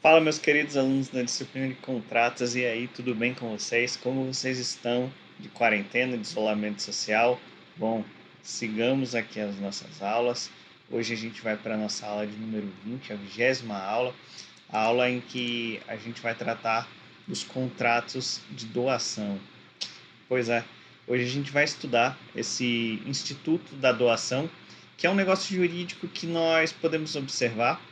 Fala, meus queridos alunos da disciplina de contratos, e aí, tudo bem com vocês? Como vocês estão de quarentena, de isolamento social? Bom, sigamos aqui as nossas aulas. Hoje a gente vai para a nossa aula de número 20, a 20ª aula, a aula em que a gente vai tratar dos contratos de doação. Pois é, hoje a gente vai estudar esse Instituto da Doação, que é um negócio jurídico que nós podemos observar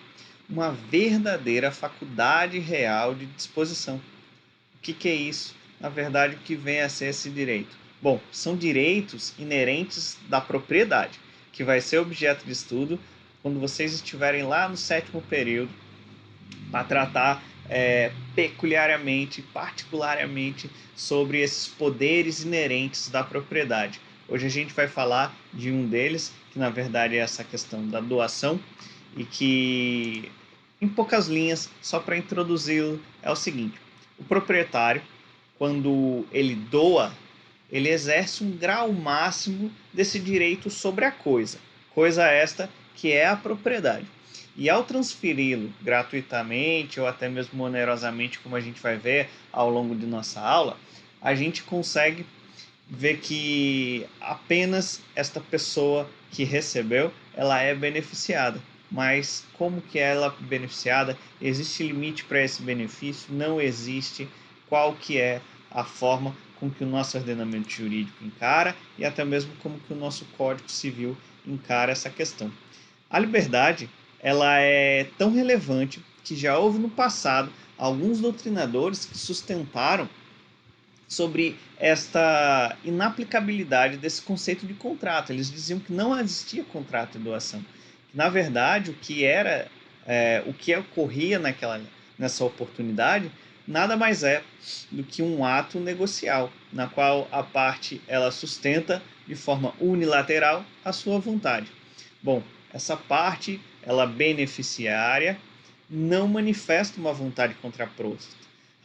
uma verdadeira faculdade real de disposição. O que é isso? Na verdade, o que vem a ser esse direito? Bom, são direitos inerentes da propriedade, que vai ser objeto de estudo quando vocês estiverem lá no 7º período para tratar peculiarmente, particularmente sobre esses poderes inerentes da propriedade. Hoje a gente vai falar de um deles, que na verdade é essa questão da doação, e que, em poucas linhas, só para introduzi-lo, é o seguinte: o proprietário, quando ele doa, ele exerce um grau máximo desse direito sobre a coisa esta que é a propriedade. E ao transferi-lo gratuitamente ou até mesmo onerosamente, como a gente vai ver ao longo de nossa aula, a gente consegue ver que apenas esta pessoa que recebeu, ela é beneficiada. Mas como que ela é beneficiada? Existe limite para esse benefício? Não existe. Qual que é a forma com que o nosso ordenamento jurídico encara e até mesmo como que o nosso Código Civil encara essa questão? A liberdade, ela é tão relevante que já houve no passado alguns doutrinadores que sustentaram sobre esta inaplicabilidade desse conceito de contrato. Eles diziam que não existia contrato de doação. Na verdade, o que ocorria nessa oportunidade, nada mais é do que um ato negocial, na qual a parte ela sustenta de forma unilateral a sua vontade. Bom, essa parte, ela beneficiária, não manifesta uma vontade contraposta,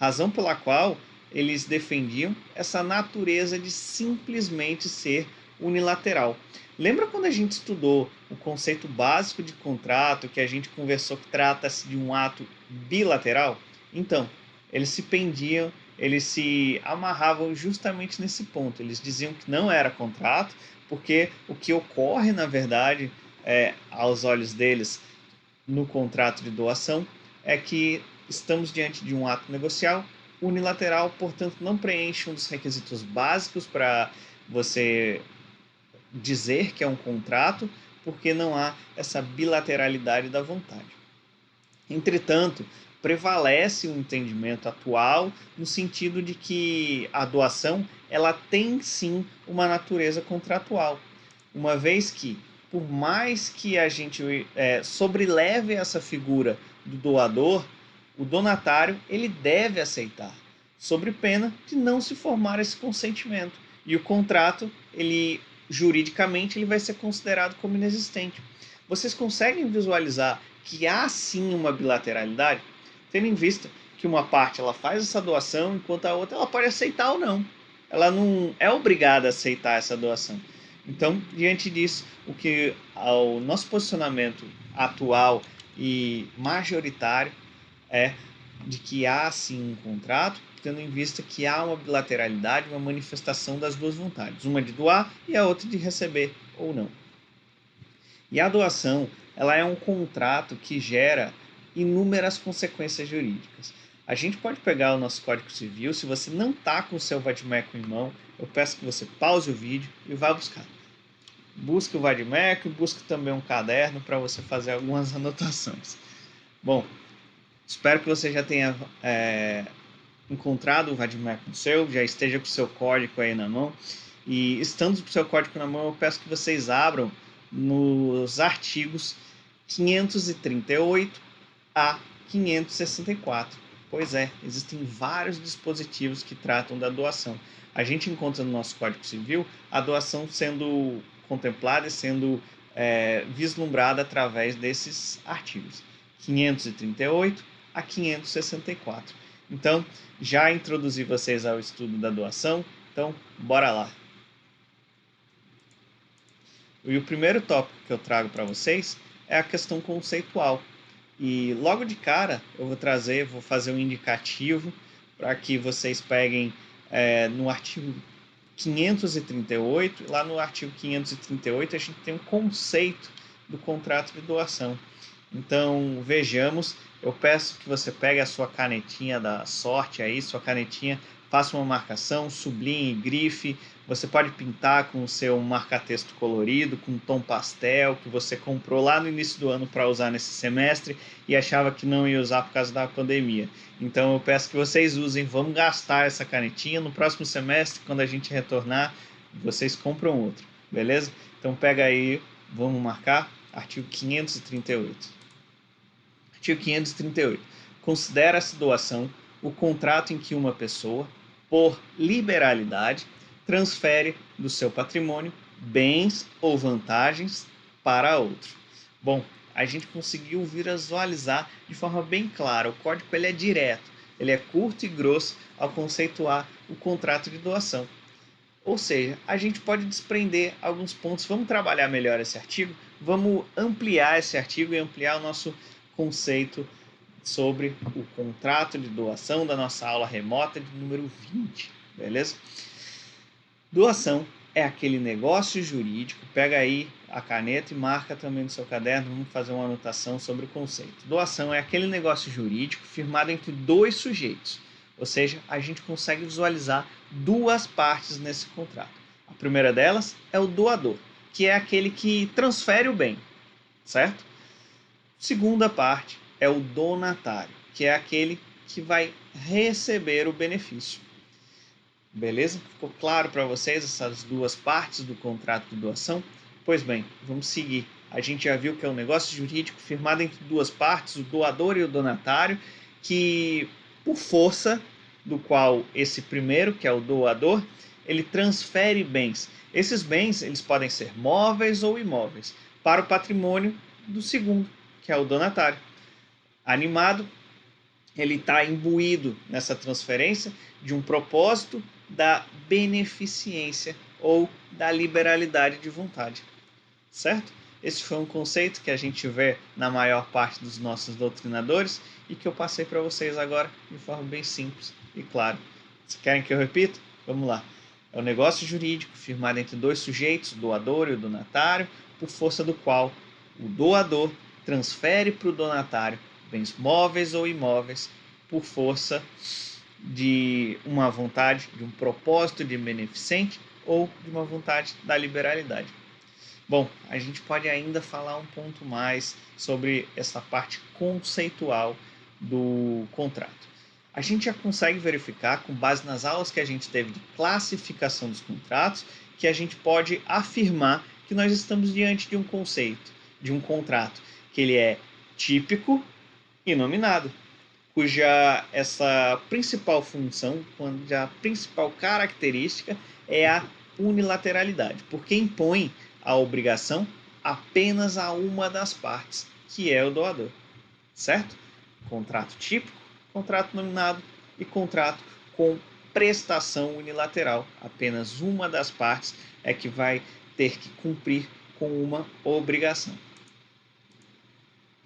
razão pela qual eles defendiam essa natureza de simplesmente ser unilateral. Lembra quando a gente estudou o conceito básico de contrato, que a gente conversou que trata-se de um ato bilateral? Então, eles se amarravam justamente nesse ponto. Eles diziam que não era contrato, porque o que ocorre, na verdade, aos olhos deles, no contrato de doação, é que estamos diante de um ato negocial unilateral, portanto, não preenche um dos requisitos básicos para você dizer que é um contrato, porque não há essa bilateralidade da vontade. Entretanto, prevalece o entendimento atual no sentido de que a doação ela tem sim uma natureza contratual, uma vez que, por mais que a gente sobreleve essa figura do doador, o donatário ele deve aceitar, sobre pena de não se formar esse consentimento. E o contrato, juridicamente, ele vai ser considerado como inexistente. Vocês conseguem visualizar que há sim uma bilateralidade, tendo em vista que uma parte ela faz essa doação, enquanto a outra ela pode aceitar ou não. Ela não é obrigada a aceitar essa doação. Então, diante disso, o nosso posicionamento atual e majoritário é de que há sim um contrato, tendo em vista que há uma bilateralidade, uma manifestação das duas vontades, uma de doar e a outra de receber ou não. E a doação, ela é um contrato que gera inúmeras consequências jurídicas. A gente pode pegar o nosso Código Civil, se você não está com o seu vadimeco em mão, eu peço que você pause o vídeo e vá buscar. Busque o vadimeco e busque também um caderno para você fazer algumas anotações. Bom, espero que você já tenha encontrado o vadimeco seu, já esteja com o seu código aí na mão. E estando com o seu código na mão, eu peço que vocês abram nos artigos 538 a 564. Pois é, existem vários dispositivos que tratam da doação. A gente encontra no nosso Código Civil a doação sendo contemplada e sendo vislumbrada através desses artigos 538 a 564. Então, já introduzi vocês ao estudo da doação, então bora lá. E o primeiro tópico que eu trago para vocês é a questão conceitual. E logo de cara eu vou fazer um indicativo para que vocês peguem no artigo 538, lá no artigo 538 a gente tem um conceito do contrato de doação. Então, vejamos, eu peço que você pegue a sua canetinha da sorte aí, sua canetinha, faça uma marcação, sublinhe, grife, você pode pintar com o seu marca-texto colorido, com tom pastel, que você comprou lá no início do ano para usar nesse semestre e achava que não ia usar por causa da pandemia. Então eu peço que vocês usem, vamos gastar essa canetinha, no próximo semestre, quando a gente retornar, vocês compram outra, beleza? Então pega aí, vamos marcar, artigo 538. Artigo 538. Considera-se doação o contrato em que uma pessoa, por liberalidade, transfere do seu patrimônio bens ou vantagens para outro. Bom, a gente conseguiu visualizar de forma bem clara. O código ele é direto, ele é curto e grosso ao conceituar o contrato de doação. Ou seja, a gente pode desprender alguns pontos. Vamos trabalhar melhor esse artigo, vamos ampliar esse artigo e ampliar o nosso conceito sobre o contrato de doação da nossa aula remota de número 20, beleza? Doação é aquele negócio jurídico, pega aí a caneta e marca também no seu caderno, vamos fazer uma anotação sobre o conceito. Doação é aquele negócio jurídico firmado entre dois sujeitos, ou seja, a gente consegue visualizar duas partes nesse contrato. A primeira delas é o doador, que é aquele que transfere o bem, certo? Segunda parte é o donatário, que é aquele que vai receber o benefício. Beleza? Ficou claro para vocês essas duas partes do contrato de doação? Pois bem, vamos seguir. A gente já viu que é um negócio jurídico firmado entre duas partes, o doador e o donatário, que por força do qual esse primeiro, que é o doador, ele transfere bens. Esses bens, eles podem ser móveis ou imóveis, para o patrimônio do segundo, que é o donatário. Animado, ele está imbuído nessa transferência de um propósito da beneficência ou da liberalidade de vontade, certo? Esse foi um conceito que a gente vê na maior parte dos nossos doutrinadores e que eu passei para vocês agora de forma bem simples e clara. Se querem que eu repita? Vamos lá. É um negócio jurídico firmado entre dois sujeitos, o doador e o donatário, por força do qual o doador transfere para o donatário bens móveis ou imóveis por força de uma vontade, de um propósito de beneficente ou de uma vontade da liberalidade. Bom, a gente pode ainda falar um ponto mais sobre essa parte conceitual do contrato. A gente já consegue verificar, com base nas aulas que a gente teve de classificação dos contratos, que a gente pode afirmar que nós estamos diante de um conceito, de um contrato, que ele é típico e nominado, cuja essa principal função, cuja principal característica é a unilateralidade, porque impõe a obrigação apenas a uma das partes, que é o doador, certo? Contrato típico, contrato nominado e contrato com prestação unilateral. Apenas uma das partes é que vai ter que cumprir com uma obrigação.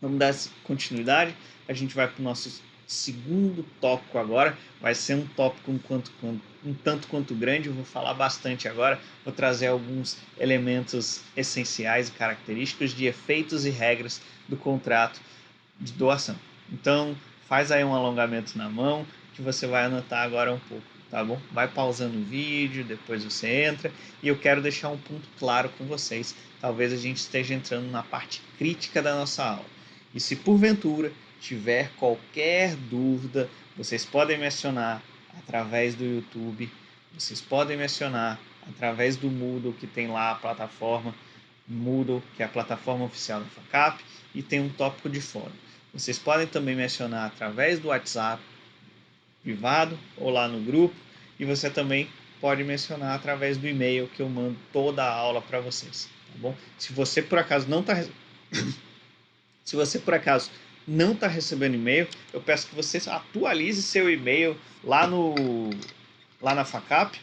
Vamos dar continuidade. A gente vai para o nosso segundo tópico agora. Vai ser um tópico um tanto quanto grande. Eu vou falar bastante agora. Vou trazer alguns elementos essenciais e característicos de efeitos e regras do contrato de doação. Então, faz aí um alongamento na mão que você vai anotar agora um pouco, tá bom? Vai pausando o vídeo, depois você entra. E eu quero deixar um ponto claro com vocês. Talvez a gente esteja entrando na parte crítica da nossa aula. E se porventura tiver qualquer dúvida, vocês podem me acionar através do YouTube, vocês podem me acionar através do Moodle, que tem lá a plataforma Moodle, que é a plataforma oficial da FACAP, e tem um tópico de fórum. Vocês podem também me acionar através do WhatsApp privado ou lá no grupo, e você também pode mencionar através do e-mail que eu mando toda a aula para vocês, tá bom? Se você por acaso não está Se você por acaso não está recebendo e-mail, eu peço que você atualize seu e-mail lá na FACAP.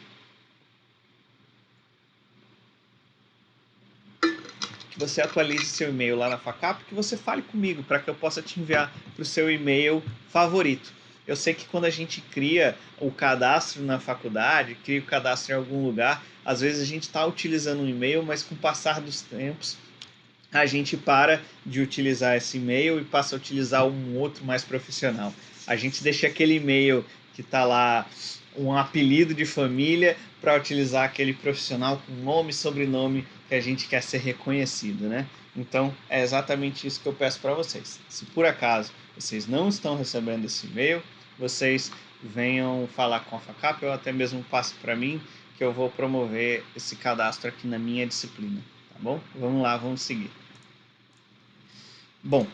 que você atualize seu e-mail lá na Facap, que você fale comigo para que eu possa te enviar para o seu e-mail favorito. Eu sei que quando a gente cria o cadastro na faculdade, cria o cadastro em algum lugar, às vezes a gente está utilizando um e-mail, mas com o passar dos tempos a gente para de utilizar esse e-mail e passa a utilizar um outro mais profissional. A gente deixa aquele e-mail que está lá, um apelido de família, para utilizar aquele profissional com nome e sobrenome que a gente quer ser reconhecido, né? Então, é exatamente isso que eu peço para vocês. Se por acaso vocês não estão recebendo esse e-mail, vocês venham falar com a Facap ou até mesmo passe para mim, que eu vou promover esse cadastro aqui na minha disciplina, tá bom? Vamos lá, vamos seguir. Bom,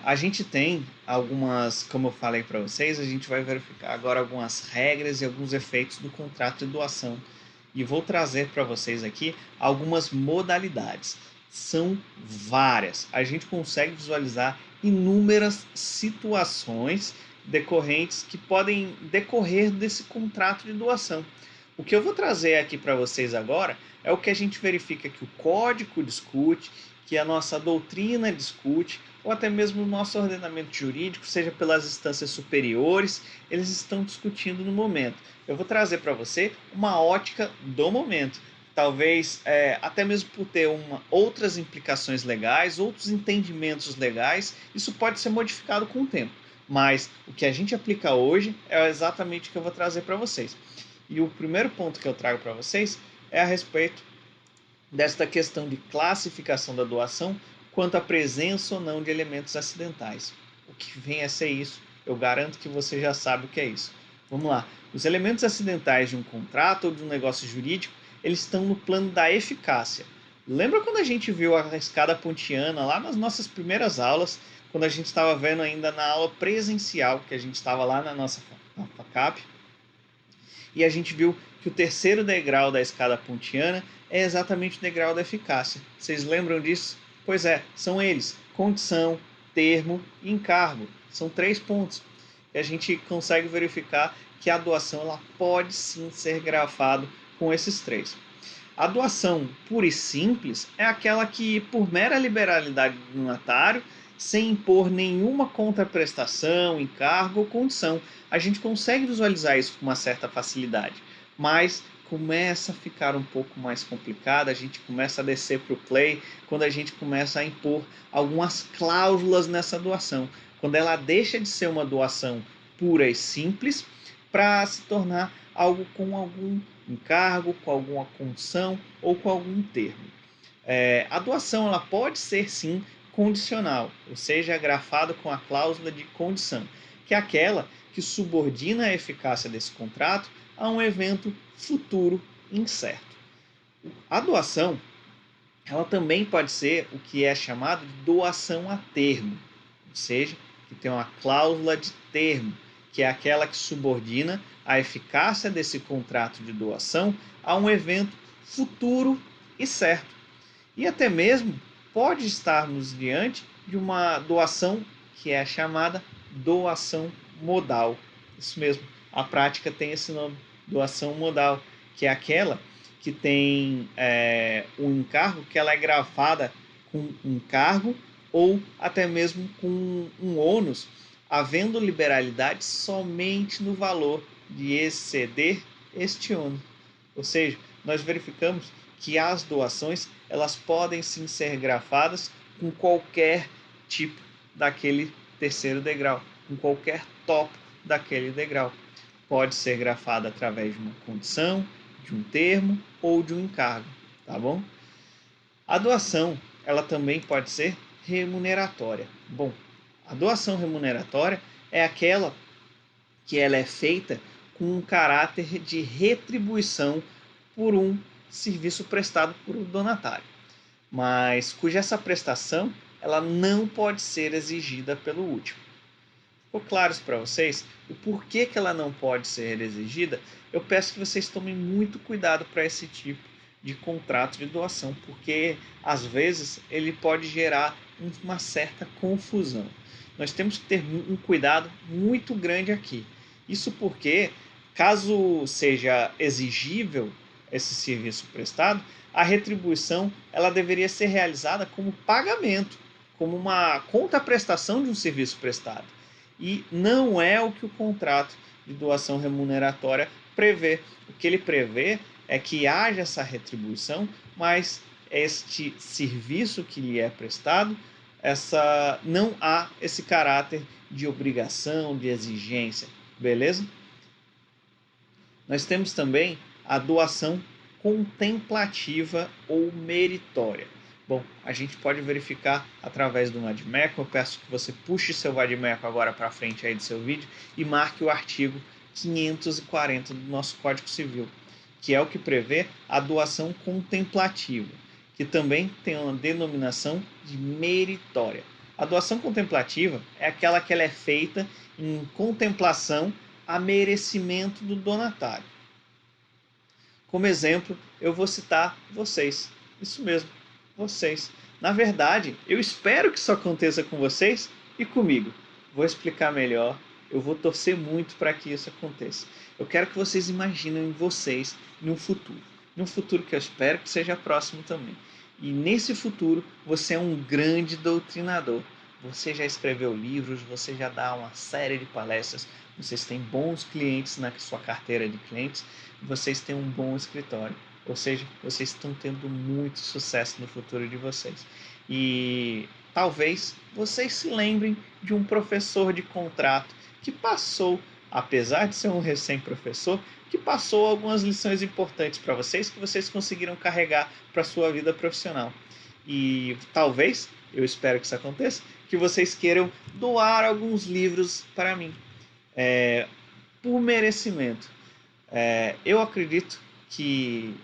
a gente tem algumas, como eu falei para vocês, a gente vai verificar agora algumas regras e alguns efeitos do contrato de doação. E vou trazer para vocês aqui algumas modalidades. São várias. A gente consegue visualizar inúmeras situações decorrentes que podem decorrer desse contrato de doação. O que eu vou trazer aqui para vocês agora é o que a gente verifica que o código discute, que a nossa doutrina discute, ou até mesmo o nosso ordenamento jurídico, seja pelas instâncias superiores, eles estão discutindo no momento. Eu vou trazer para você uma ótica do momento. Talvez até mesmo por ter outras implicações legais, outros entendimentos legais, isso pode ser modificado com o tempo. Mas o que a gente aplica hoje é exatamente o que eu vou trazer para vocês. E o primeiro ponto que eu trago para vocês é a respeito desta questão de classificação da doação quanto à presença ou não de elementos acidentais. O que vem a ser isso? Eu garanto que você já sabe o que é isso. Vamos lá. Os elementos acidentais de um contrato ou de um negócio jurídico, eles estão no plano da eficácia. Lembra quando a gente viu a escada pontiana lá nas nossas primeiras aulas, quando a gente estava vendo ainda na aula presencial, que a gente estava lá na Facap, e a gente viu que o terceiro degrau da escada pontiana é exatamente o degrau da eficácia. Vocês lembram disso? Pois é, são eles: condição, termo e encargo. São 3 pontos. E a gente consegue verificar que a doação ela pode sim ser grafada com esses 3. A doação pura e simples é aquela que, por mera liberalidade do donatário, sem impor nenhuma contraprestação, encargo ou condição, a gente consegue visualizar isso com uma certa facilidade. Mas começa a ficar um pouco mais complicado, a gente começa a descer para o play quando a gente começa a impor algumas cláusulas nessa doação. Quando ela deixa de ser uma doação pura e simples para se tornar algo com algum encargo, com alguma condição ou com algum termo. A doação ela pode ser sim condicional, ou seja, grafado com a cláusula de condição, que é aquela que subordina a eficácia desse contrato a um evento futuro incerto. A doação ela também pode ser o que é chamado de doação a termo, ou seja, que tem uma cláusula de termo, que é aquela que subordina a eficácia desse contrato de doação a um evento futuro e certo. E até mesmo pode estarmos diante de uma doação que é chamada doação modal. Isso mesmo, a prática tem esse nome, doação modal, que é aquela que tem um encargo que ela é gravada com um encargo ou até mesmo com um ônus, havendo liberalidade somente no valor de exceder este ônus. Ou seja, nós verificamos que as doações elas podem sim ser grafadas com qualquer tipo daquele terceiro degrau, com qualquer tópico daquele degrau. Pode ser grafada através de uma condição, de um termo ou de um encargo, tá bom? A doação, ela também pode ser remuneratória. Bom, a doação remuneratória é aquela que ela é feita com um caráter de retribuição por um serviço prestado por um donatário, mas cuja essa prestação ela não pode ser exigida pelo último. Ficou claro isso para vocês? O porquê que ela não pode ser exigida? Eu peço que vocês tomem muito cuidado para esse tipo de contrato de doação, porque às vezes ele pode gerar uma certa confusão. Nós temos que ter um cuidado muito grande aqui. Isso porque, caso seja exigível esse serviço prestado, a retribuição ela deveria ser realizada como pagamento, como uma contraprestação de um serviço prestado. E não é o que o contrato de doação remuneratória prevê. O que ele prevê é que haja essa retribuição, mas este serviço que lhe é prestado, não há esse caráter de obrigação, de exigência, beleza? Nós temos também a doação contemplativa ou meritória. Bom, a gente pode verificar através do Vadmeco. Eu peço que você puxe seu Vadmeco agora para frente aí do seu vídeo e marque o artigo 540 do nosso Código Civil, que é o que prevê a doação contemplativa, que também tem uma denominação de meritória. A doação contemplativa é aquela que ela é feita em contemplação a merecimento do donatário. Como exemplo, eu vou citar vocês. Isso mesmo, vocês. Na verdade, eu espero que isso aconteça com vocês e comigo. Vou explicar melhor. Eu vou torcer muito para que isso aconteça. Eu quero que vocês imaginem vocês num futuro que eu espero que seja próximo também. E nesse futuro, você é um grande doutrinador. Você já escreveu livros, você já dá uma série de palestras, vocês têm bons clientes na sua carteira de clientes, vocês têm um bom escritório. Ou seja, vocês estão tendo muito sucesso no futuro de vocês. E talvez vocês se lembrem de um professor de contrato que passou, apesar de ser um recém-professor, que passou algumas lições importantes para vocês que vocês conseguiram carregar para a sua vida profissional. E talvez, eu espero que isso aconteça, que vocês queiram doar alguns livros para mim, por merecimento. Eu acredito que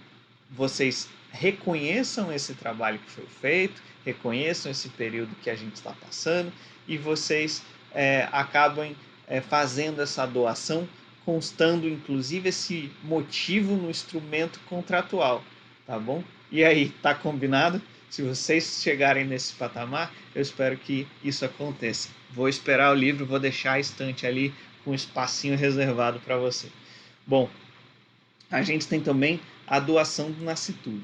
vocês reconheçam esse trabalho que foi feito, reconheçam esse período que a gente está passando e vocês acabem fazendo essa doação, constando inclusive esse motivo no instrumento contratual, tá bom? E aí, tá combinado? Se vocês chegarem nesse patamar, eu espero que isso aconteça. Vou esperar o livro, vou deixar a estante ali com um espacinho reservado para você. Bom, a gente tem também a doação do nascituro.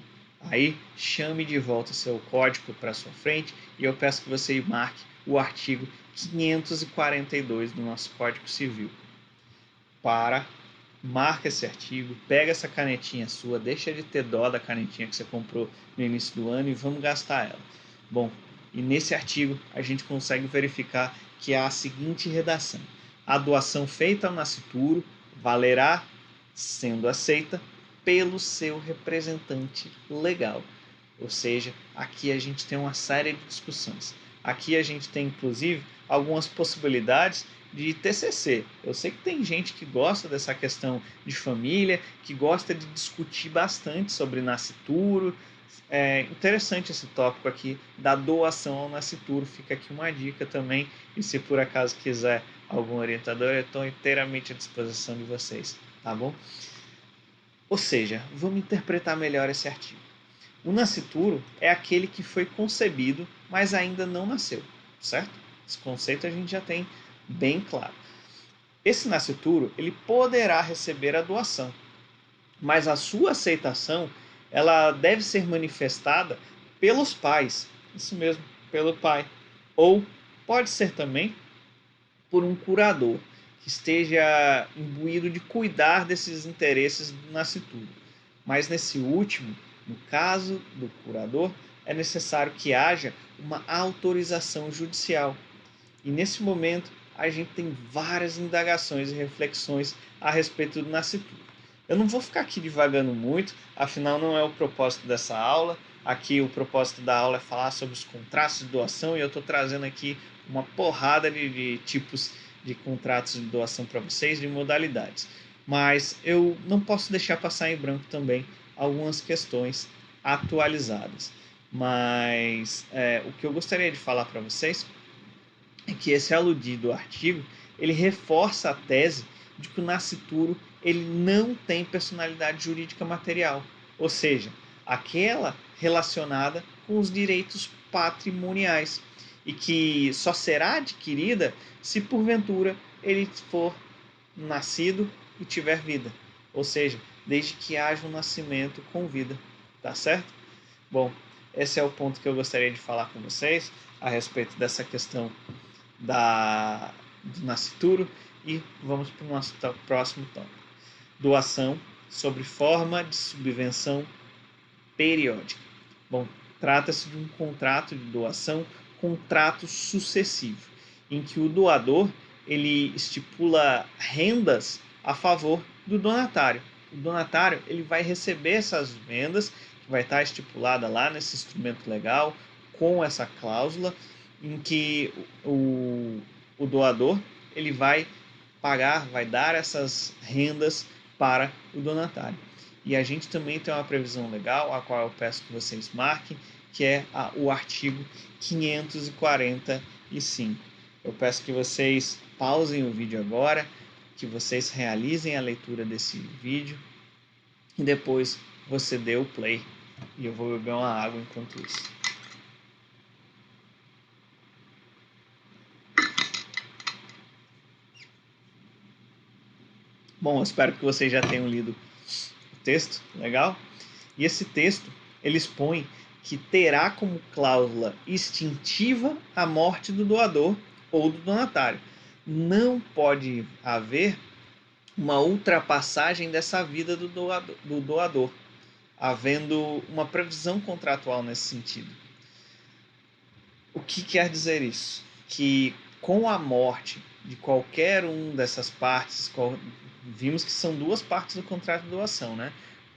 Aí chame de volta o seu código para sua frente e eu peço que você marque o artigo 542 do nosso Código Civil. Marca esse artigo, pega essa canetinha sua, deixa de ter dó da canetinha que você comprou no início do ano e vamos gastar ela. Bom, e nesse artigo a gente consegue verificar que há a seguinte redação: a doação feita ao nascituro valerá sendo aceita pelo seu representante legal. Ou seja, aqui a gente tem uma série de discussões. Aqui a gente tem, inclusive, algumas possibilidades de TCC. Eu sei que tem gente que gosta dessa questão de família, que gosta de discutir bastante sobre nascituro. É interessante esse tópico aqui da doação ao nascituro. Fica aqui uma dica também. E se por acaso quiser algum orientador, eu estou inteiramente à disposição de vocês, tá bom? Ou seja, vamos interpretar melhor esse artigo. O nascituro é aquele que foi concebido, mas ainda não nasceu, certo? Esse conceito a gente já tem bem claro. Esse nascituro, ele poderá receber a doação, mas a sua aceitação, ela deve ser manifestada pelos pais, isso mesmo, pelo pai, ou pode ser também por um curador, que esteja imbuído de cuidar desses interesses do nascituro. Mas nesse último, no caso do curador, é necessário que haja uma autorização judicial. E nesse momento, a gente tem várias indagações e reflexões a respeito do nascituro. Eu não vou ficar aqui divagando muito, afinal não é o propósito dessa aula. Aqui o propósito da aula é falar sobre os contratos de doação e eu estou trazendo aqui uma porrada de tipos de contratos de doação para vocês, de modalidades. Mas eu não posso deixar passar em branco também algumas questões atualizadas. Mas o que eu gostaria de falar para vocês é que esse aludido artigo ele reforça a tese de que o nascituro ele não tem personalidade jurídica material, ou seja, aquela relacionada com os direitos patrimoniais e que só será adquirida se porventura ele for nascido e tiver vida. Ou seja, desde que haja um nascimento com vida, tá certo? Bom, esse é o ponto que eu gostaria de falar com vocês a respeito dessa questão do nascituro, e vamos para o nosso próximo tópico. Doação sobre forma de subvenção periódica. Bom, trata-se de um contrato de doação, contrato sucessivo, em que o doador ele estipula rendas a favor do donatário. O donatário ele vai receber essas vendas, que vai estar estipulada lá nesse instrumento legal, com essa cláusula, em que o doador ele vai pagar, vai dar essas rendas para o donatário. E a gente também tem uma previsão legal, a qual eu peço que vocês marquem, que é o artigo 545. Eu peço que vocês pausem o vídeo agora, que vocês realizem a leitura desse vídeo e depois você dê o play. E eu vou beber uma água enquanto isso. Bom, eu espero que vocês já tenham lido o texto, legal? E esse texto, ele expõe que terá como cláusula extintiva a morte do doador ou do donatário. Não pode haver uma ultrapassagem dessa vida do doador, havendo uma previsão contratual nesse sentido. O que quer dizer isso? Que com a morte de qualquer um dessas partes, vimos que são duas partes do contrato de doação, né?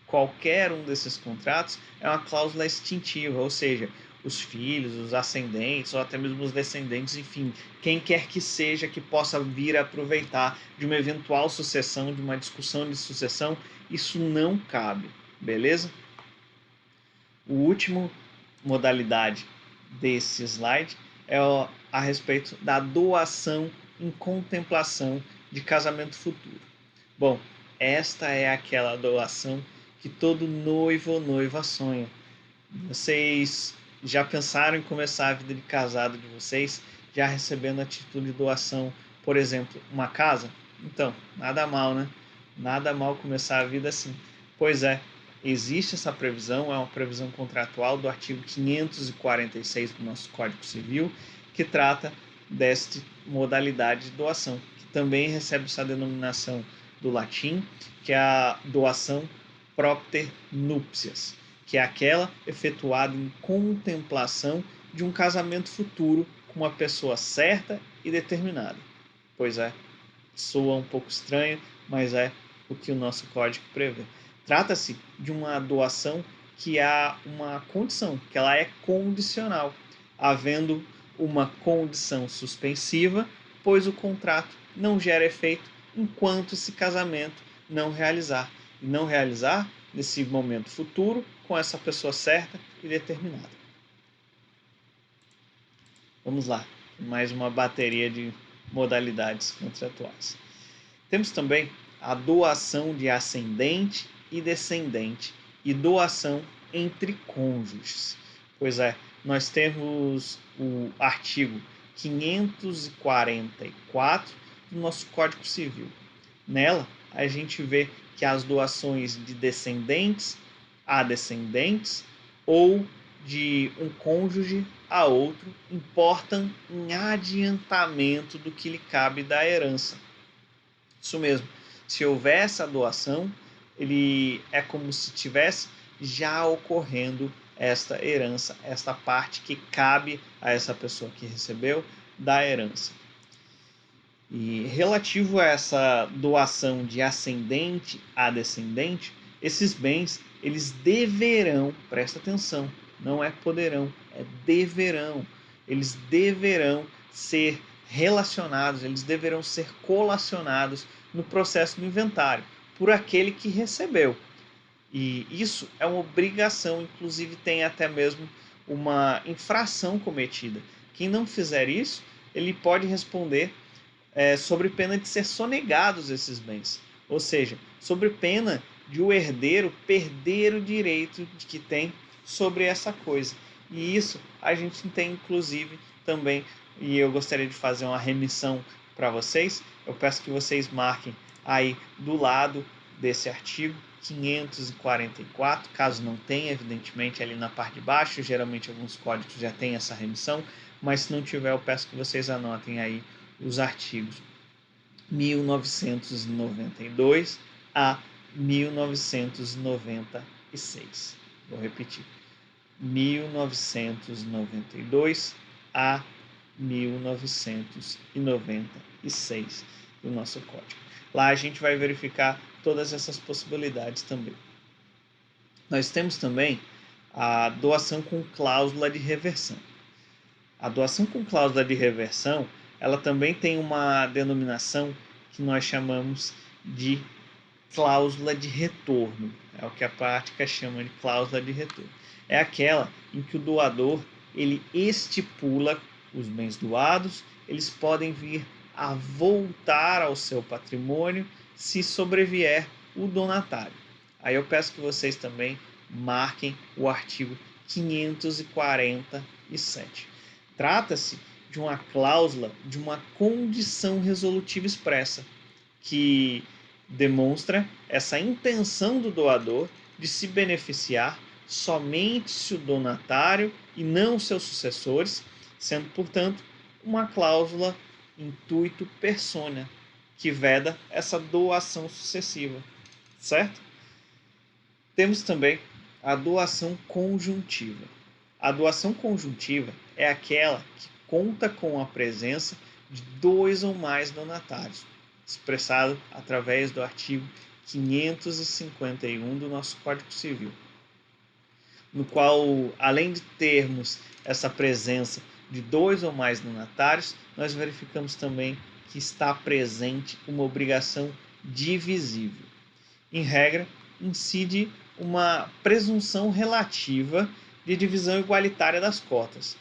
Qualquer um desses contratos é uma cláusula extintiva, ou seja, os filhos, os ascendentes ou até mesmo os descendentes, enfim, quem quer que seja que possa vir a aproveitar de uma eventual sucessão, de uma discussão de sucessão, isso não cabe, beleza? O último modalidade desse slide é a respeito da doação em contemplação de casamento futuro. Bom, esta é aquela doação que todo noivo ou noiva sonha. Vocês já pensaram em começar a vida de casado de vocês já recebendo a título de doação, por exemplo, uma casa? Então, nada mal, né? Nada mal começar a vida assim. Pois é, existe essa previsão, é uma previsão contratual do artigo 546 do nosso Código Civil, que trata desta modalidade de doação, que também recebe essa denominação do latim, que é a doação propter nuptias, que é aquela efetuada em contemplação de um casamento futuro com uma pessoa certa e determinada. Pois é, soa um pouco estranho, mas é o que o nosso código prevê. Trata-se de uma doação que há uma condição, que ela é condicional, havendo uma condição suspensiva, pois o contrato não gera efeito enquanto esse casamento não realizar. E não realizar nesse momento futuro com essa pessoa certa e determinada. Vamos lá, mais uma bateria de modalidades contratuais. Temos também a doação de ascendente e descendente e doação entre cônjuges. Pois é, nós temos o artigo 544 do nosso Código Civil. Nela, a gente vê que as doações de descendentes a descendentes ou de um cônjuge a outro importam em adiantamento do que lhe cabe da herança. Isso mesmo, se houver essa doação, ele é como se tivesse já ocorrendo esta herança, esta parte que cabe a essa pessoa que recebeu da herança. E relativo a essa doação de ascendente a descendente, esses bens, eles deverão, presta atenção, não é poderão, é deverão, eles deverão ser relacionados, eles deverão ser colacionados no processo do inventário por aquele que recebeu. E isso é uma obrigação, inclusive tem até mesmo uma infração cometida. Quem não fizer isso, ele pode responder sobre pena de ser sonegados esses bens, ou seja, sobre pena de o herdeiro perder o direito de que tem sobre essa coisa. E isso a gente tem inclusive também, e eu gostaria de fazer uma remissão para vocês, eu peço que vocês marquem aí do lado desse artigo 544, caso não tenha, evidentemente, ali na parte de baixo, geralmente alguns códigos já têm essa remissão, mas se não tiver, eu peço que vocês anotem aí os artigos 1992 a 1996. Vou repetir. 1992 a 1996 do nosso código. Lá a gente vai verificar todas essas possibilidades também. Nós temos também a doação com cláusula de reversão. A doação com cláusula de reversão, ela também tem uma denominação que nós chamamos de cláusula de retorno. É o que a prática chama de cláusula de retorno. É aquela em que o doador ele estipula os bens doados, eles podem vir a voltar ao seu patrimônio se sobrevier o donatário. Aí eu peço que vocês também marquem o artigo 547. Trata-se de uma cláusula, de uma condição resolutiva expressa, que demonstra essa intenção do doador de se beneficiar somente se o donatário e não seus sucessores, sendo, portanto, uma cláusula intuito persona, que veda essa doação sucessiva, certo? Temos também a doação conjuntiva. A doação conjuntiva é aquela que conta com a presença de 2 ou mais donatários, expressado através do artigo 551 do nosso Código Civil, no qual, além de termos essa presença de 2 ou mais donatários, nós verificamos também que está presente uma obrigação divisível. Em regra, incide uma presunção relativa de divisão igualitária das cotas,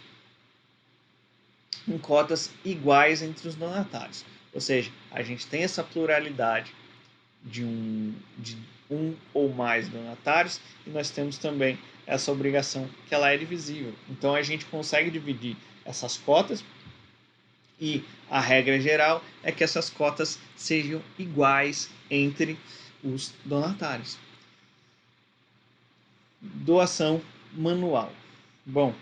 em cotas iguais entre os donatários. Ou seja, a gente tem essa pluralidade de um ou mais donatários e nós temos também essa obrigação que ela é divisível. Então a gente consegue dividir essas cotas e a regra geral é que essas cotas sejam iguais entre os donatários. Doação manual. Bom,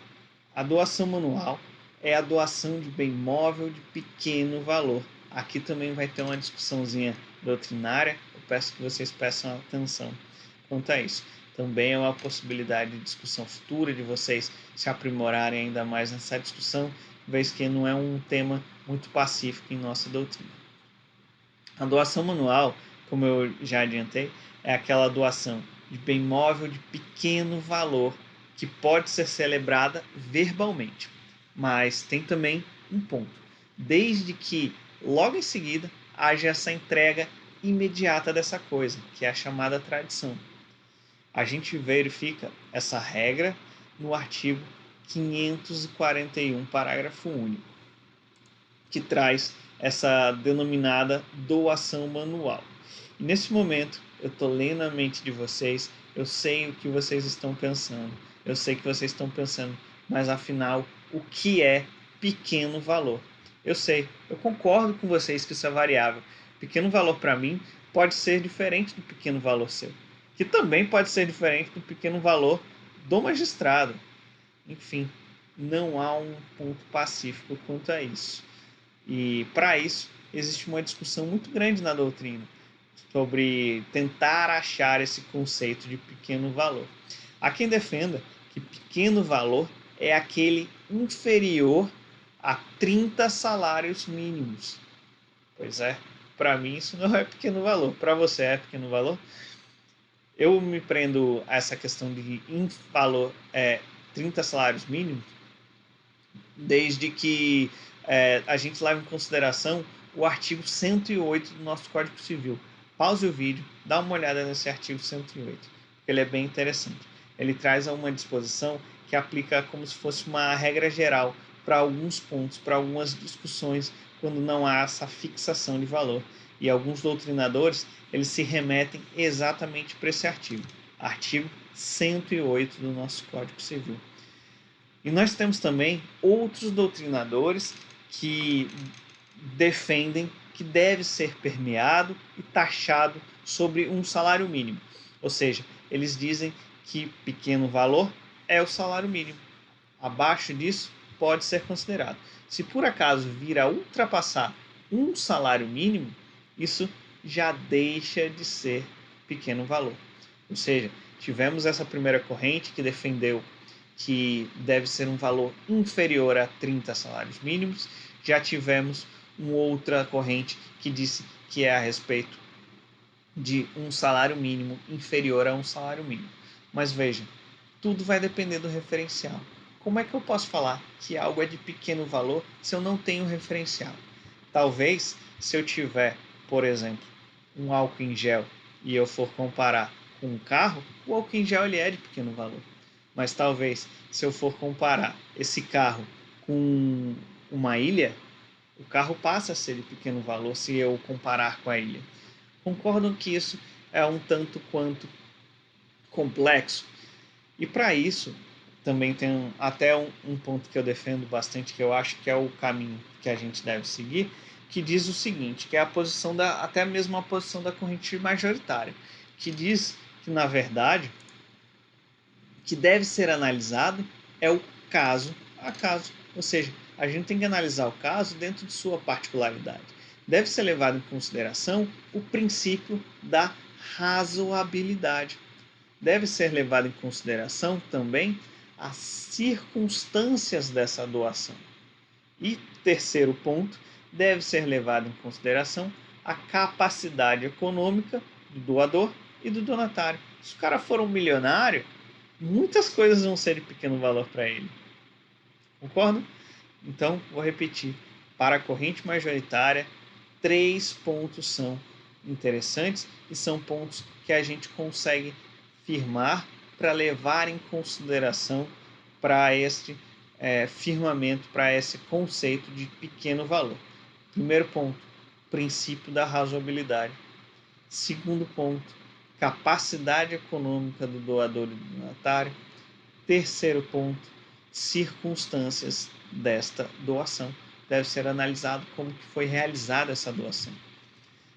a doação manual é a doação de bem móvel de pequeno valor. Aqui também vai ter uma discussãozinha doutrinária, eu peço que vocês prestem atenção quanto a isso. Também é uma possibilidade de discussão futura, de vocês se aprimorarem ainda mais nessa discussão, vez que não é um tema muito pacífico em nossa doutrina. A doação manual, como eu já adiantei, é aquela doação de bem móvel de pequeno valor que pode ser celebrada verbalmente. Mas tem também um ponto, desde que logo em seguida haja essa entrega imediata dessa coisa, que é a chamada tradição. A gente verifica essa regra no artigo 541, parágrafo único, que traz essa denominada doação manual. E nesse momento, eu estou lendo a mente de vocês, eu sei o que vocês estão pensando, eu sei que vocês estão pensando, mas afinal, o que é pequeno valor? Eu sei, eu concordo com vocês que isso é variável. Pequeno valor para mim pode ser diferente do pequeno valor seu, que também pode ser diferente do pequeno valor do magistrado. Enfim, não há um ponto pacífico quanto a isso. E para isso, existe uma discussão muito grande na doutrina sobre tentar achar esse conceito de pequeno valor. Há quem defenda que pequeno valor é aquele inferior a 30 salários mínimos. Pois é, para mim isso não é pequeno valor. Para você é pequeno valor? Eu me prendo a essa questão de valor 30 salários mínimos, desde que a gente leve em consideração o artigo 108 do nosso Código Civil. Pause o vídeo, dá uma olhada nesse artigo 108, porque ele é bem interessante. Ele traz uma disposição que aplica como se fosse uma regra geral para alguns pontos, para algumas discussões, quando não há essa fixação de valor. E alguns doutrinadores, eles se remetem exatamente para esse artigo 108 do nosso Código Civil. E nós temos também outros doutrinadores que defendem que deve ser permeado e taxado sobre um salário mínimo. Ou seja, eles dizem que pequeno valor é o salário mínimo. Abaixo disso, pode ser considerado. Se por acaso vir a ultrapassar um salário mínimo, isso já deixa de ser pequeno valor. Ou seja, tivemos essa primeira corrente que defendeu que deve ser um valor inferior a 30 salários mínimos. Já tivemos uma outra corrente que disse que é a respeito de um salário mínimo inferior a um salário mínimo. Mas veja, tudo vai depender do referencial. Como é que eu posso falar que algo é de pequeno valor se eu não tenho referencial? Talvez, se eu tiver, por exemplo, um álcool em gel e eu for comparar com um carro, o álcool em gel ele é de pequeno valor. Mas talvez, se eu for comparar esse carro com uma ilha, o carro passa a ser de pequeno valor se eu comparar com a ilha. Concordam que isso é um tanto quanto complexo? E para isso, também tem até um ponto que eu defendo bastante, que eu acho que é o caminho que a gente deve seguir, que diz o seguinte, que é a posição até mesmo a posição da corrente majoritária, que diz que, na verdade, que deve ser analisado é o caso a caso. Ou seja, a gente tem que analisar o caso dentro de sua particularidade. Deve ser levado em consideração o princípio da razoabilidade. Deve ser levado em consideração também as circunstâncias dessa doação. E terceiro ponto, deve ser levado em consideração a capacidade econômica do doador e do donatário. Se o cara for um milionário, muitas coisas vão ser de pequeno valor para ele. Concordo? Então, vou repetir. Para a corrente majoritária, 3 pontos são interessantes e são pontos que a gente consegue firmar para levar em consideração para este firmamento, para esse conceito de pequeno valor. Primeiro ponto, princípio da razoabilidade. Segundo ponto, capacidade econômica do doador e do donatário. Terceiro ponto, circunstâncias desta doação. Deve ser analisado como que foi realizada essa doação,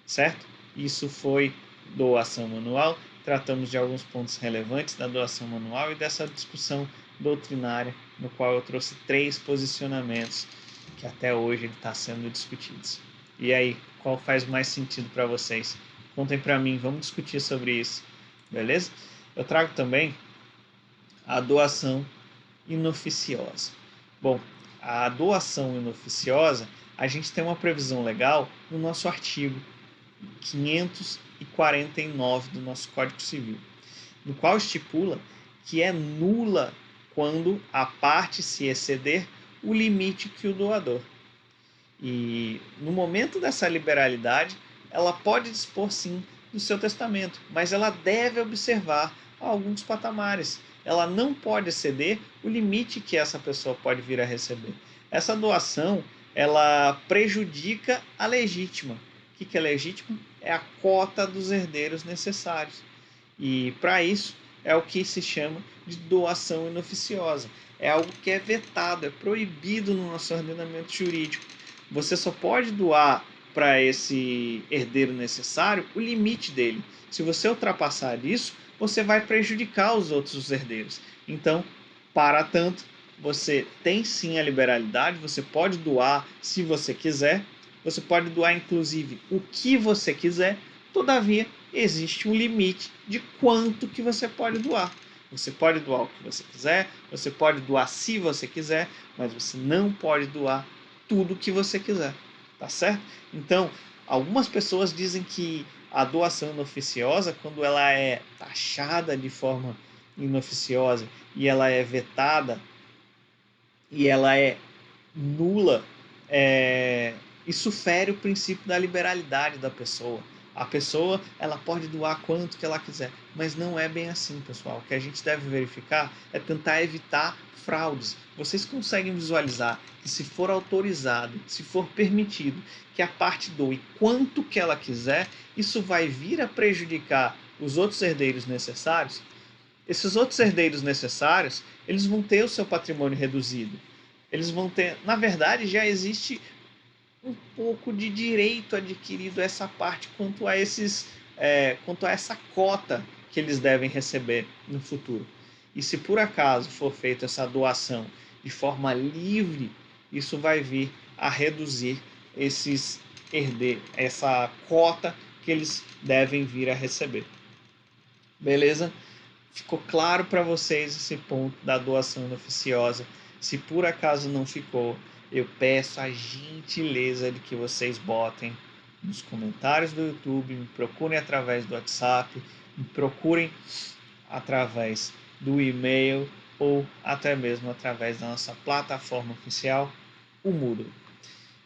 certo? Isso foi doação manual. Tratamos de alguns pontos relevantes da doação manual e dessa discussão doutrinária, no qual eu trouxe 3 posicionamentos que até hoje está sendo discutidos. E aí, qual faz mais sentido para vocês? Contem para mim, vamos discutir sobre isso, beleza? Eu trago também a doação inoficiosa. Bom, a doação inoficiosa, a gente tem uma previsão legal no nosso artigo 549 do nosso Código Civil, no qual estipula que é nula quando a parte se exceder o limite que o doador. E no momento dessa liberalidade, ela pode dispor sim do seu testamento, mas ela deve observar alguns patamares. Ela não pode exceder o limite que essa pessoa pode vir a receber. Essa doação, ela prejudica a legítima. O que é legítima? É a cota dos herdeiros necessários. E para isso é o que se chama de doação inoficiosa. É algo que é vetado, é proibido no nosso ordenamento jurídico. Você só pode doar para esse herdeiro necessário o limite dele. Se você ultrapassar isso, você vai prejudicar os outros herdeiros. Então, para tanto, você tem sim a liberalidade, você pode doar se você quiser, você pode doar inclusive o que você quiser, todavia existe um limite de quanto que você pode doar. Você pode doar o que você quiser, você pode doar se você quiser, mas você não pode doar tudo o que você quiser, tá certo? Então, algumas pessoas dizem que a doação inoficiosa, quando ela é taxada de forma inoficiosa e ela é vetada e ela é nula, isso fere o princípio da liberalidade da pessoa. A pessoa ela pode doar quanto que ela quiser, mas não é bem assim, pessoal. O que a gente deve verificar é tentar evitar fraudes. Vocês conseguem visualizar que se for autorizado, se for permitido que a parte doe quanto que ela quiser, isso vai vir a prejudicar os outros herdeiros necessários? Esses outros herdeiros necessários, eles vão ter o seu patrimônio reduzido. Eles vão ter, na verdade, já existe um pouco de direito adquirido a essa parte quanto a essa cota que eles devem receber no futuro. E se por acaso for feita essa doação de forma livre, isso vai vir a reduzir essa cota que eles devem vir a receber. Beleza? Ficou claro para vocês esse ponto da doação oficiosa? Se por acaso não ficou, eu peço a gentileza de que vocês botem nos comentários do YouTube, me procurem através do WhatsApp, me procurem através do e-mail ou até mesmo através da nossa plataforma oficial, o Moodle.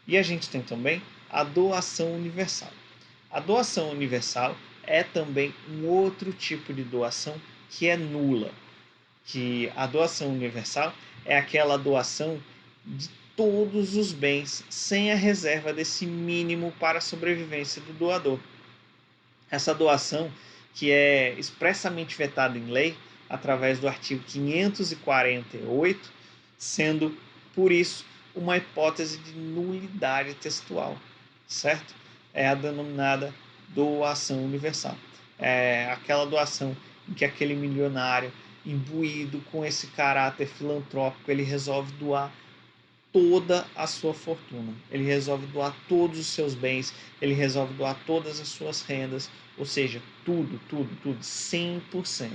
E a gente tem também a doação universal. A doação universal é também um outro tipo de doação que é nula. Que a doação universal é aquela doação de todos os bens, sem a reserva desse mínimo para a sobrevivência do doador. Essa doação, que é expressamente vetada em lei, através do artigo 548, sendo, por isso, uma hipótese de nulidade textual, certo? É a denominada doação universal. É aquela doação em que aquele milionário, imbuído com esse caráter filantrópico, ele resolve doar toda a sua fortuna, ele resolve doar todos os seus bens, ele resolve doar todas as suas rendas, ou seja, tudo, 100%.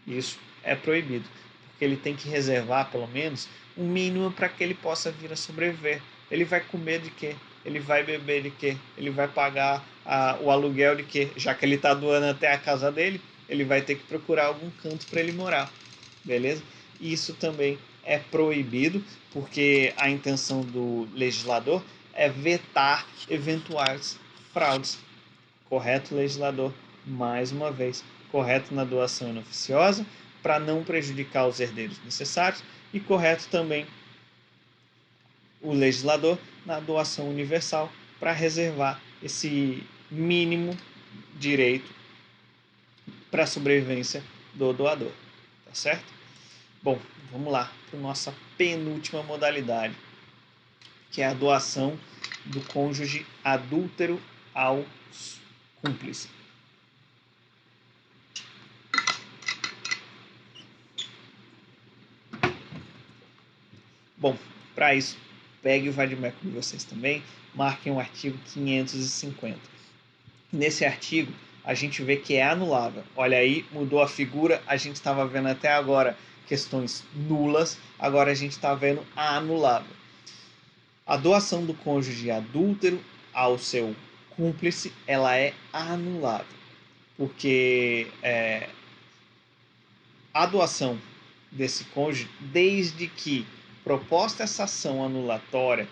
Isso é proibido, porque ele tem que reservar pelo menos um mínimo para que ele possa vir a sobreviver. Ele vai comer de quê? Ele vai beber de quê? Ele vai pagar o aluguel de quê? Já que ele está doando até a casa dele, ele vai ter que procurar algum canto para ele morar, beleza? Isso também é proibido, porque a intenção do legislador é vetar eventuais fraudes. Correto, legislador? Mais uma vez, correto na doação inoficiosa, para não prejudicar os herdeiros necessários, e correto também o legislador na doação universal, para reservar esse mínimo direito para a sobrevivência do doador. Tá certo? Bom, vamos lá para a nossa penúltima modalidade, que é a doação do cônjuge adúltero ao cúmplice. Bom, para isso, pegue o vadimeco de vocês também, marquem o artigo 550. Nesse artigo, a gente vê que é anulável. Olha aí, mudou a figura, a gente estava vendo até agora questões nulas, agora a gente está vendo a anulável. A doação do cônjuge adúltero ao seu cúmplice, ela é anulável, porque a doação desse cônjuge, desde que proposta essa ação anulatória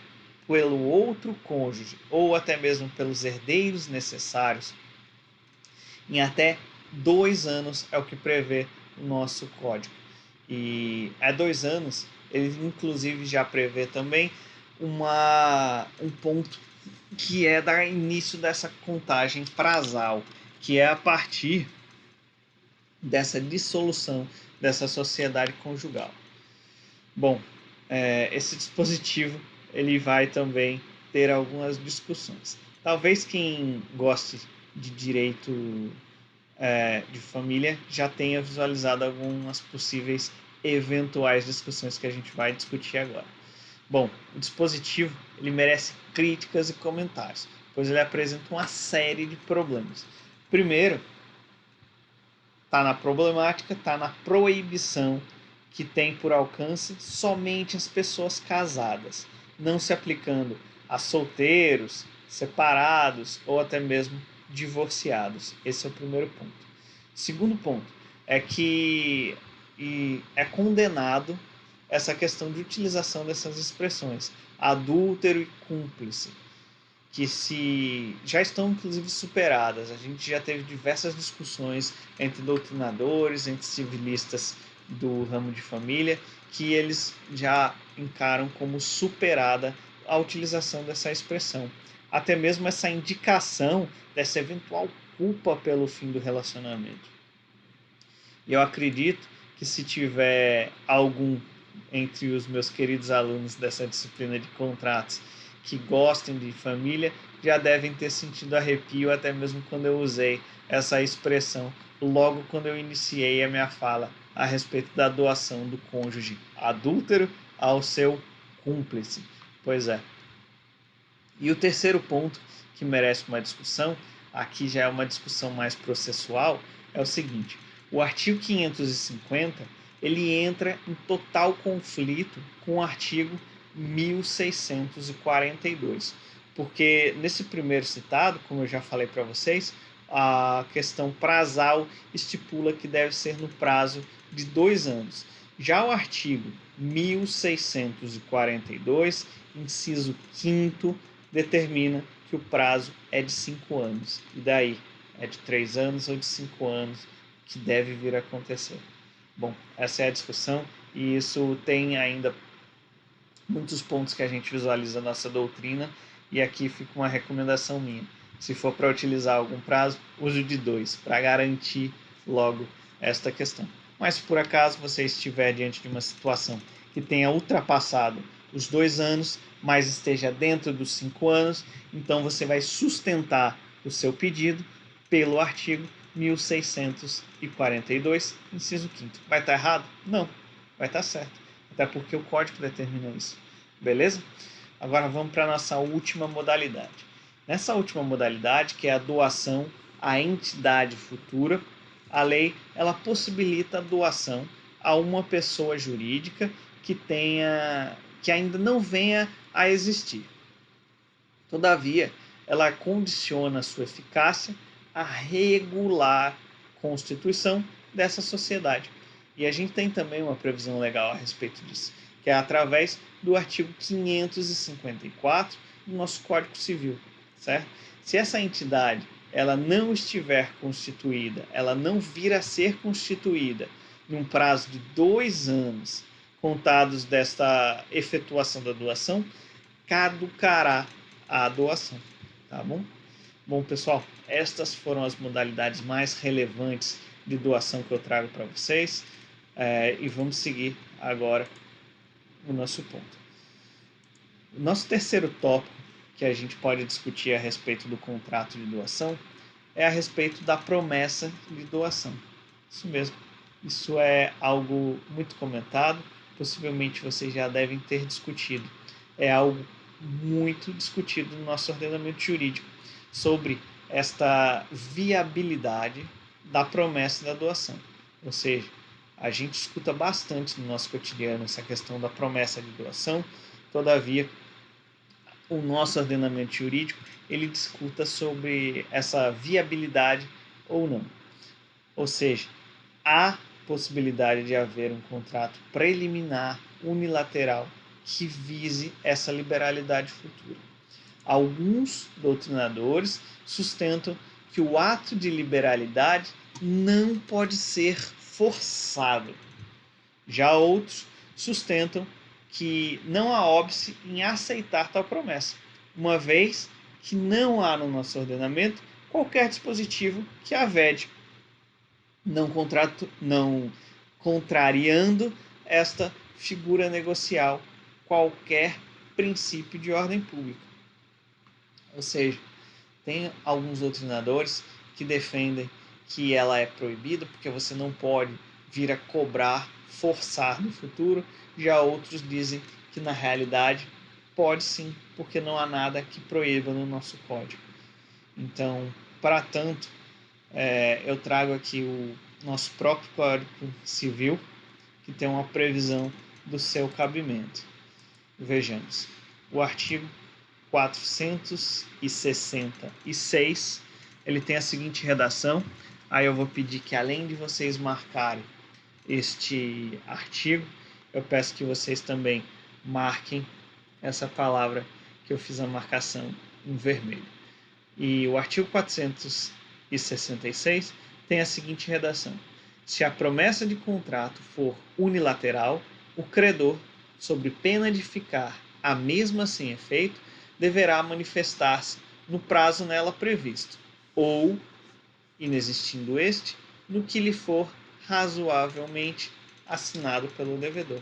pelo outro cônjuge ou até mesmo pelos herdeiros necessários, em até 2 anos é o que prevê o nosso código. E há 2 anos, ele inclusive já prevê também um ponto que é dar início dessa contagem prazal, que é a partir dessa dissolução dessa sociedade conjugal. Bom, esse dispositivo ele vai também ter algumas discussões. Talvez quem goste de direito de família já tenha visualizado algumas possíveis eventuais discussões que a gente vai discutir agora. Bom, o dispositivo ele merece críticas e comentários, pois ele apresenta uma série de problemas. Primeiro, está na problemática, está na proibição que tem por alcance somente as pessoas casadas, não se aplicando a solteiros, separados ou até mesmo divorciados. Esse é o primeiro ponto. Segundo ponto é que é condenado essa questão de utilização dessas expressões, adúltero e cúmplice, que já estão inclusive superadas. A gente já teve diversas discussões entre doutrinadores, entre civilistas do ramo de família, que eles já encaram como superada a utilização dessa expressão. Até mesmo essa indicação dessa eventual culpa pelo fim do relacionamento. E eu acredito que se tiver algum entre os meus queridos alunos dessa disciplina de contratos que gostem de família, já devem ter sentido arrepio até mesmo quando eu usei essa expressão logo quando eu iniciei a minha fala a respeito da doação do cônjuge adúltero ao seu cúmplice. Pois é. E o terceiro ponto que merece uma discussão, aqui já é uma discussão mais processual, é o seguinte: o artigo 550 ele entra em total conflito com o artigo 1642, porque nesse primeiro citado, como eu já falei para vocês, a questão prazal estipula que deve ser no prazo de 2 anos. Já o artigo 1642, inciso 5º, determina que o prazo é de 5 anos. E daí? É de 3 anos ou de 5 anos que deve vir a acontecer? Bom, essa é a discussão e isso tem ainda muitos pontos que a gente visualiza na nossa doutrina e aqui fica uma recomendação minha. Se for para utilizar algum prazo, use de 2 para garantir logo esta questão. Mas se por acaso você estiver diante de uma situação que tenha ultrapassado os 2 anos, mas esteja dentro dos 5 anos, então você vai sustentar o seu pedido pelo artigo 1642, inciso 5º. Vai estar errado? Não, vai estar certo. Até porque o código determina isso. Beleza? Agora vamos para a nossa última modalidade. Nessa última modalidade, que é a doação à entidade futura, a lei ela possibilita a doação a uma pessoa jurídica que ainda não venha a existir. Todavia, ela condiciona a sua eficácia à regular constituição dessa sociedade. E a gente tem também uma previsão legal a respeito disso, que é através do artigo 554 do nosso Código Civil, certo? Se essa entidade ela não estiver constituída, ela não vir a ser constituída em um prazo de 2 anos contados desta efetuação da doação, caducará a doação, tá bom? Bom, pessoal, estas foram as modalidades mais relevantes de doação que eu trago para vocês e vamos seguir agora o nosso ponto. O nosso terceiro tópico que a gente pode discutir a respeito do contrato de doação é a respeito da promessa de doação. Isso mesmo, isso é algo muito comentado, possivelmente vocês já devem ter discutido. É algo muito discutido no nosso ordenamento jurídico sobre esta viabilidade da promessa da doação. Ou seja, a gente escuta bastante no nosso cotidiano essa questão da promessa de doação, todavia, o nosso ordenamento jurídico ele discuta sobre essa viabilidade ou não. Ou seja, há possibilidade de haver um contrato preliminar unilateral que vise essa liberalidade futura. Alguns doutrinadores sustentam que o ato de liberalidade não pode ser forçado. Já outros sustentam que não há óbice em aceitar tal promessa, uma vez que não há no nosso ordenamento qualquer dispositivo que a vede, não contrariando esta figura negocial qualquer princípio de ordem pública. Ou seja, tem alguns doutrinadores que defendem que ela é proibida porque você não pode vir a cobrar, forçar no futuro. Já outros dizem que na realidade pode sim, porque não há nada que proíba no nosso código. Então, para tanto, eu trago aqui o nosso próprio Código Civil, que tem uma previsão do seu cabimento. Vejamos, o artigo 466, ele tem a seguinte redação. Aí eu vou pedir que, além de vocês marcarem este artigo, eu peço que vocês também marquem essa palavra que eu fiz a marcação em vermelho. E o artigo 466 tem a seguinte redação: se a promessa de contrato for unilateral, o credor, sob pena de ficar a mesma sem efeito, deverá manifestar-se no prazo nela previsto, ou, inexistindo este, no que lhe for razoavelmente assinado pelo devedor.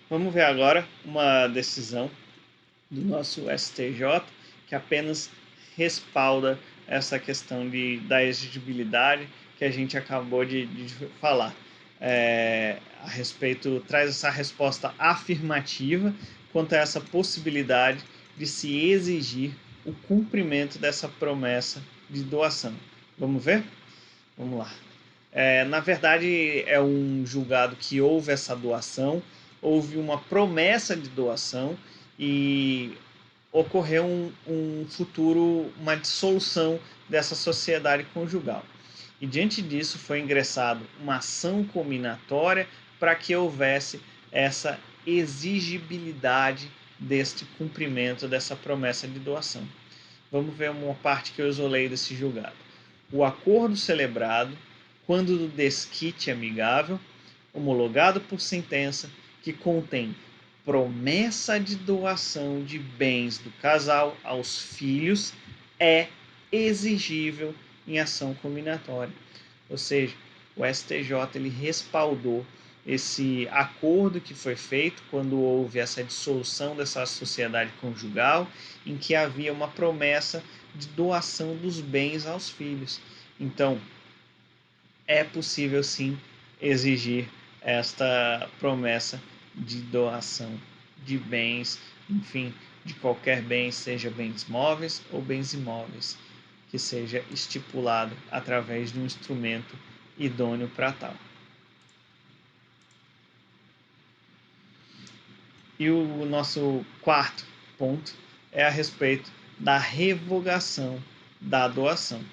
Vamos ver agora uma decisão do nosso STJ que apenas respalda essa questão da exigibilidade que a gente acabou de falar. A respeito, traz essa resposta afirmativa quanto a essa possibilidade de se exigir o cumprimento dessa promessa de doação. Vamos ver? Vamos lá. Na verdade, é um julgado que houve essa doação, houve uma promessa de doação e ocorreu um futuro, uma dissolução dessa sociedade conjugal. E diante disso foi ingressado uma ação cominatória para que houvesse essa exigibilidade deste cumprimento dessa promessa de doação. Vamos ver uma parte que eu isolei desse julgado. O acordo celebrado, quando do desquite amigável, homologado por sentença, que contém promessa de doação de bens do casal aos filhos, é exigível em ação cominatória. Ou seja, o STJ ele respaldou esse acordo que foi feito quando houve essa dissolução dessa sociedade conjugal, em que havia uma promessa de doação dos bens aos filhos. Então, é possível sim exigir esta promessa de doação de bens, enfim, de qualquer bem, seja bens móveis ou bens imóveis, que seja estipulado através de um instrumento idôneo para tal. E o nosso quarto ponto é a respeito da revogação da doação.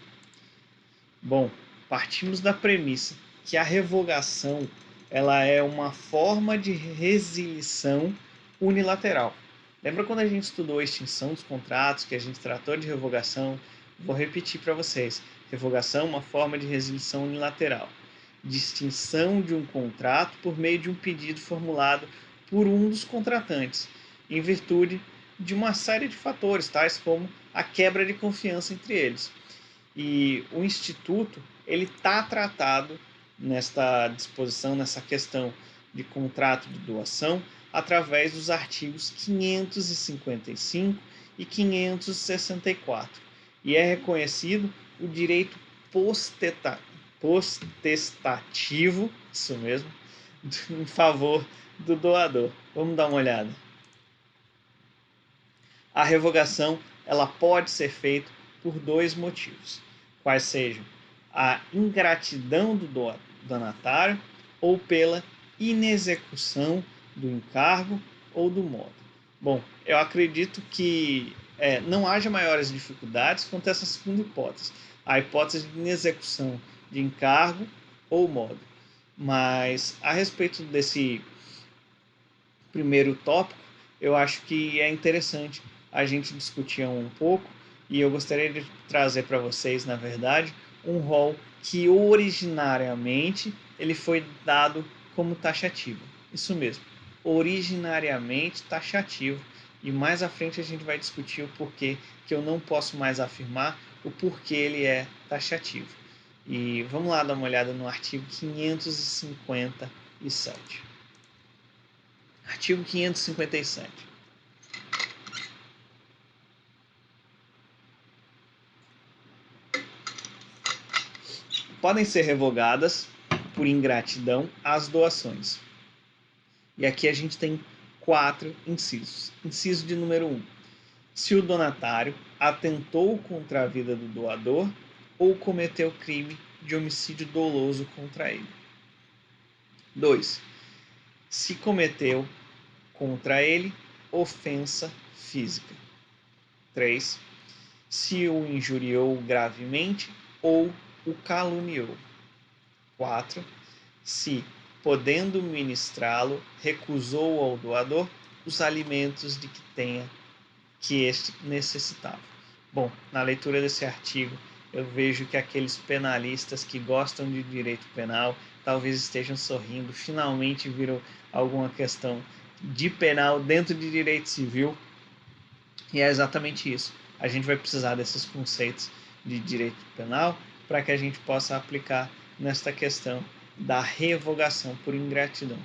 Bom, partimos da premissa que a revogação ela é uma forma de resilição unilateral. Lembra quando a gente estudou a extinção dos contratos, que a gente tratou de revogação? Vou repetir para vocês. Revogação é uma forma de resilição unilateral. De extinção de um contrato por meio de um pedido formulado por um dos contratantes, em virtude de uma série de fatores, tais como a quebra de confiança entre eles. E o Instituto ele está tratado nesta disposição, nessa questão de contrato de doação, através dos artigos 555 e 564. E é reconhecido o direito potestativo, isso mesmo, em favor do doador. Vamos dar uma olhada. A revogação ela pode ser feita por dois motivos, quais sejam a ingratidão do donatário ou pela inexecução do encargo ou do modo. Bom, eu acredito que não haja maiores dificuldades quanto a essa segunda hipótese, a hipótese de inexecução de encargo ou modo. Mas a respeito desse primeiro tópico, eu acho que é interessante a gente discutir um pouco e eu gostaria de trazer para vocês, na verdade, um rol que originariamente ele foi dado como taxativo. Isso mesmo, originariamente taxativo. E mais à frente a gente vai discutir o porquê que eu não posso mais afirmar o porquê ele é taxativo. E vamos lá dar uma olhada no artigo 557. Artigo 557. Podem ser revogadas por ingratidão as doações. E aqui a gente tem 4 incisos. Inciso de número 1. Se o donatário atentou contra a vida do doador ou cometeu crime de homicídio doloso contra ele. 2. Se cometeu contra ele ofensa física. 3. Se o injuriou gravemente ou o caluniou. 4. Se, podendo ministrá-lo, recusou ao doador os alimentos de que este necessitava. Bom, na leitura desse artigo, eu vejo que aqueles penalistas que gostam de direito penal talvez estejam sorrindo, finalmente viram alguma questão de penal dentro de direito civil, e é exatamente isso. A gente vai precisar desses conceitos de direito penal para que a gente possa aplicar nesta questão da revogação por ingratidão.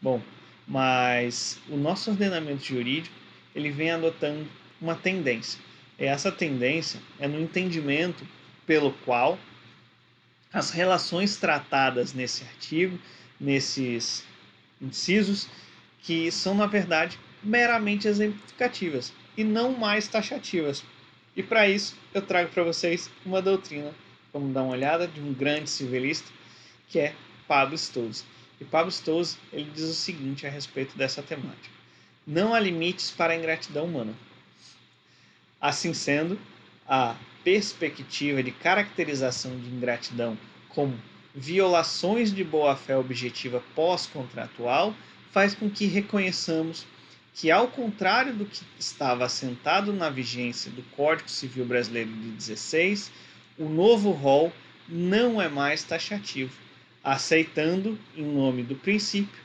Bom, mas o nosso ordenamento jurídico ele vem adotando uma tendência Essa tendência é no entendimento pelo qual as relações tratadas nesse artigo, nesses incisos, que são, na verdade, meramente exemplificativas e não mais taxativas. E para isso, eu trago para vocês uma doutrina, vamos dar uma olhada, de um grande civilista, que é Pablo Stolze. E Pablo Stolze, ele diz o seguinte a respeito dessa temática: não há limites para a ingratidão humana. Assim sendo, a perspectiva de caracterização de ingratidão como violações de boa-fé objetiva pós-contratual faz com que reconheçamos que, ao contrário do que estava assentado na vigência do Código Civil Brasileiro de 16, o novo rol não é mais taxativo, aceitando, em nome do princípio,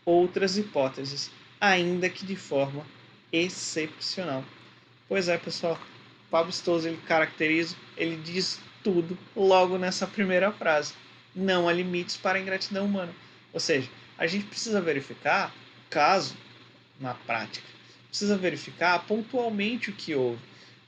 outras hipóteses, ainda que de forma excepcional. Pois é, pessoal, Pablo Stolze ele caracteriza, ele diz tudo logo nessa primeira frase. Não há limites para a ingratidão humana. Ou seja, a gente precisa verificar o caso na prática. Precisa verificar pontualmente o que houve.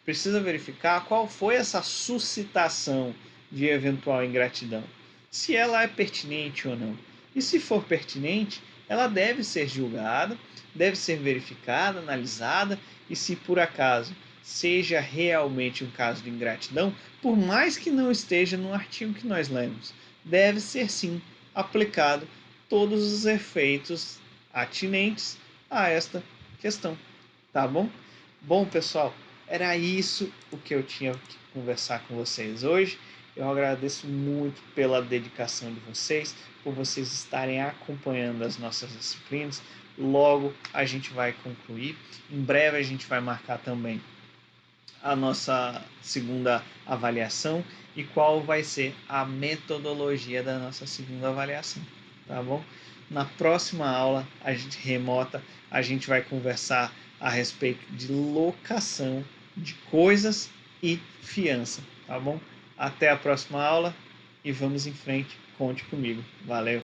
Precisa verificar qual foi essa suscitação de eventual ingratidão. Se ela é pertinente ou não. E se for pertinente, ela deve ser julgada, deve ser verificada, analisada, e se por acaso seja realmente um caso de ingratidão, por mais que não esteja no artigo que nós lemos, deve ser sim aplicado todos os efeitos atinentes a esta questão, tá bom? Bom, pessoal, era isso o que eu tinha que conversar com vocês hoje. Eu agradeço muito pela dedicação de vocês, por vocês estarem acompanhando as nossas disciplinas. Logo a gente vai concluir. Em breve a gente vai marcar também a nossa segunda avaliação e qual vai ser a metodologia da nossa segunda avaliação, tá bom? Na próxima aula, a gente remota, a gente vai conversar a respeito de locação de coisas e fiança, tá bom? Até a próxima aula e vamos em frente. Conte comigo. Valeu!